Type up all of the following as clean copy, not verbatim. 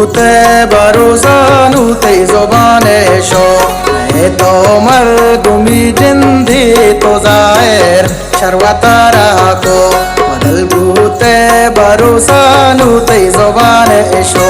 बूते भरोसा नूते ज़ुबाने शो मैं तो मर्दुमी जिंदी तो ज़ाहिर शर्वतारा को बदल बूते भरोसा नूते ज़ुबाने शो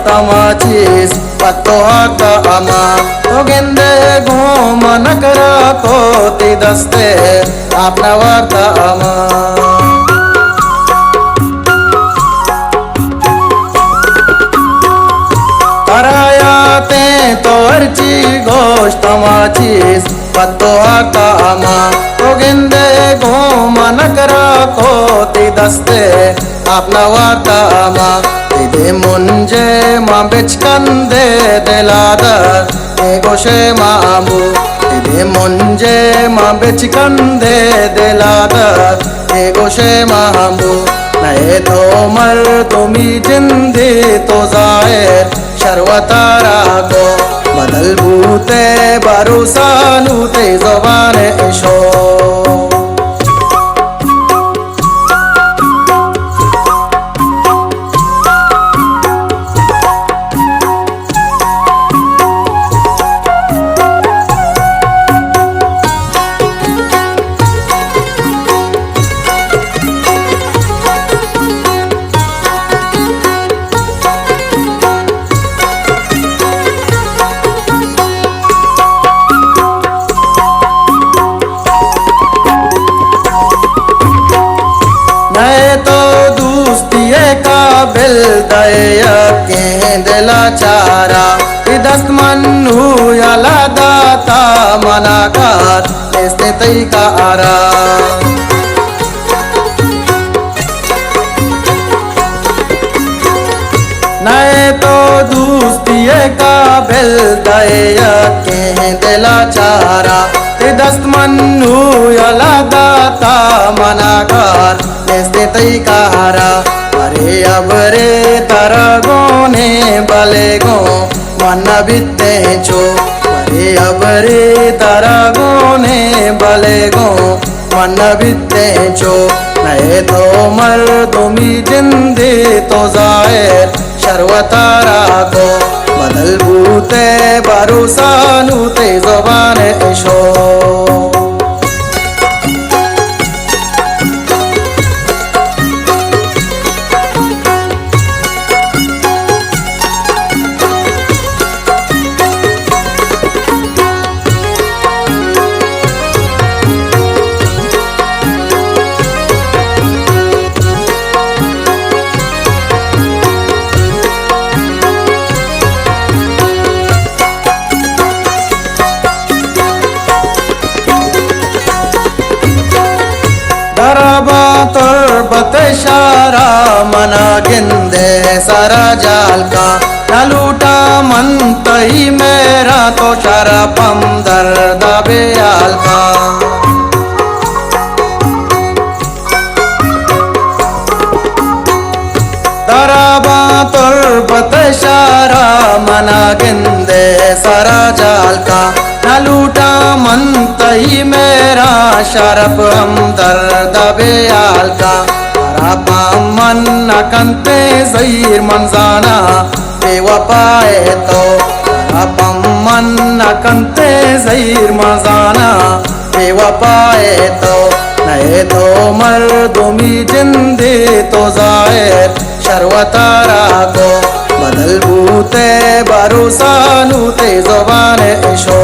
तमाचीस पत्तो का अमा तो गेंदे घूम नकरा को ती दस्ते अपना वार्ता अमा तरायाते तो अर्ची गोश्त तमाचीस पत्तो का अमा तो गेंदे घूम नकरा को ती दस्ते अपना वार्ता अमा दे मुंजे माँ बेचकंदे दिलादर गोशे मामू दे मुंजे माँ बेचकंदे दिलादर गोशे मामू नए तो मर तुमी जिंदी तो ज़ाहिर शर्वतारा को बदल बूते भरोसा नूते ज़ुबाने शो बिल दया के दिला चारा दस्त मनु याला दाता मनाकार इस्ते तई का आरा नए तो दोस्तिये का बिल दया के दिला चारा दस्त मनु याला दाता मनाकार इस्ते तई का आरा अरे अब रे तरगो ने बले गो मन बिते चो अरे अब रे तरगो ने बले गो मन बिते चो नए तो मर तुमी जिंदी तो ज़ाहिर शर्वतारा को बदल बूते भरोसा नूते ज़ुबाने शो बतशारा मना गिंदे सारा जाल का न लूटा मन तही मेरा तो शरपम दर्द बेयाल का दराबा तुर्बत शारा मना गिंदे सारा जाल का न लूटा मन तही मेरा शरप हम दर्द बेयाल का मन न कंते ज़हीर मंजाना बेवफाए तो मन न कंते ज़हीर मंजाना बेवफाए तो नहीं तो मर्दुमी जिंदे तो जाहिर शर्वतारा को बदल बूते भरोसा नूते ज़ुबान इशो